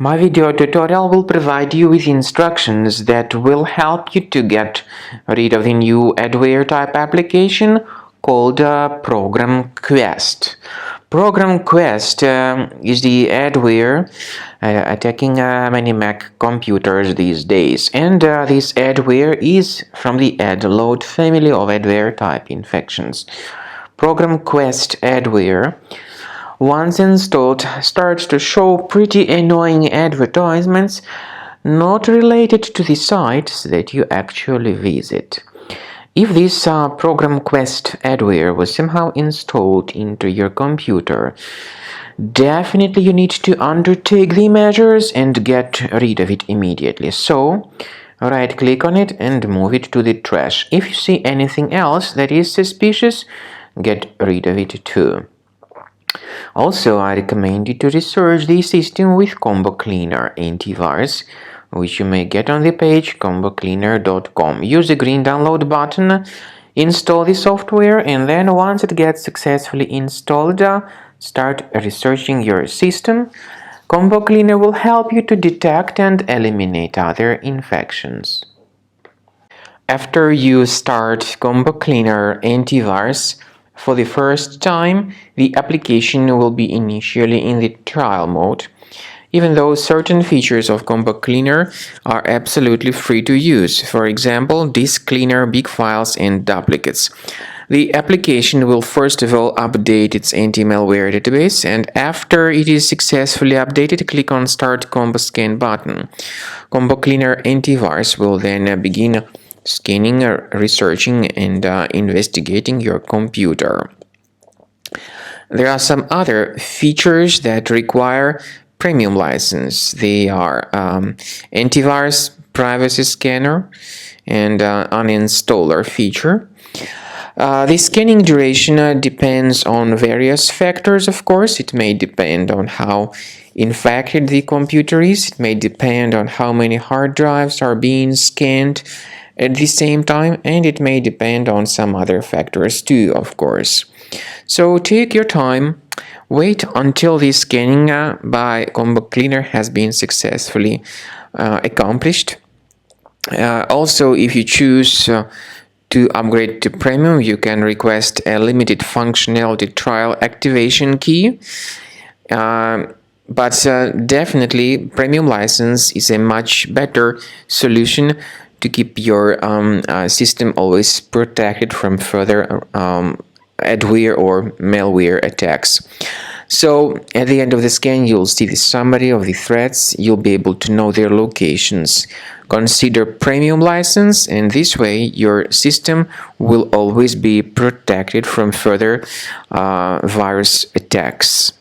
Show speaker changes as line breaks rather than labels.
My video tutorial will provide you with instructions that will help you to get rid of the new adware type application called ProgramQuest. ProgramQuest is the adware attacking many Mac computers these days, and this adware is from the adload family of adware type infections. ProgramQuest adware, once installed, starts to show pretty annoying advertisements not related to the sites that you actually visit. If this ProgramQuest adware was somehow installed into your computer, definitely you need to undertake the measures and get rid of it immediately. So, right-click on it and move it to the trash. If you see anything else that is suspicious, get rid of it too. Also, I recommend you to research the system with Combo Cleaner antivirus, which you may get on the page combocleaner.com. Use the green download button, install the software, and then once it gets successfully installed, start researching your system. Combo Cleaner will help you to detect and eliminate other infections. After you start Combo Cleaner antivirus, for the first time, the application will be initially in the trial mode, even though certain features of Combo Cleaner are absolutely free to use. For example, disk cleaner, big files, and duplicates. The application will first of all update its anti-malware database, and after it is successfully updated, click on Start Combo Scan button. Combo Cleaner antivirus will then begin scanning, researching, and investigating your computer. There are some other features that require premium license. They are antivirus, privacy scanner, and uninstaller feature. The scanning duration depends on various factors, of course. It may depend on how infected the computer is. It may depend on how many hard drives are being scanned at the same time, and it may depend on some other factors too, of course. So take your time, wait until the scanning by Combo Cleaner has been successfully accomplished. Also, if you choose to upgrade to premium, you can request a limited functionality trial activation key. But definitely premium license is a much better solution to keep your system always protected from further adware or malware attacks. So at the end of the scan, you'll see the summary of the threats. You'll be able to know their locations. Consider premium license, and this way your system will always be protected from further virus attacks.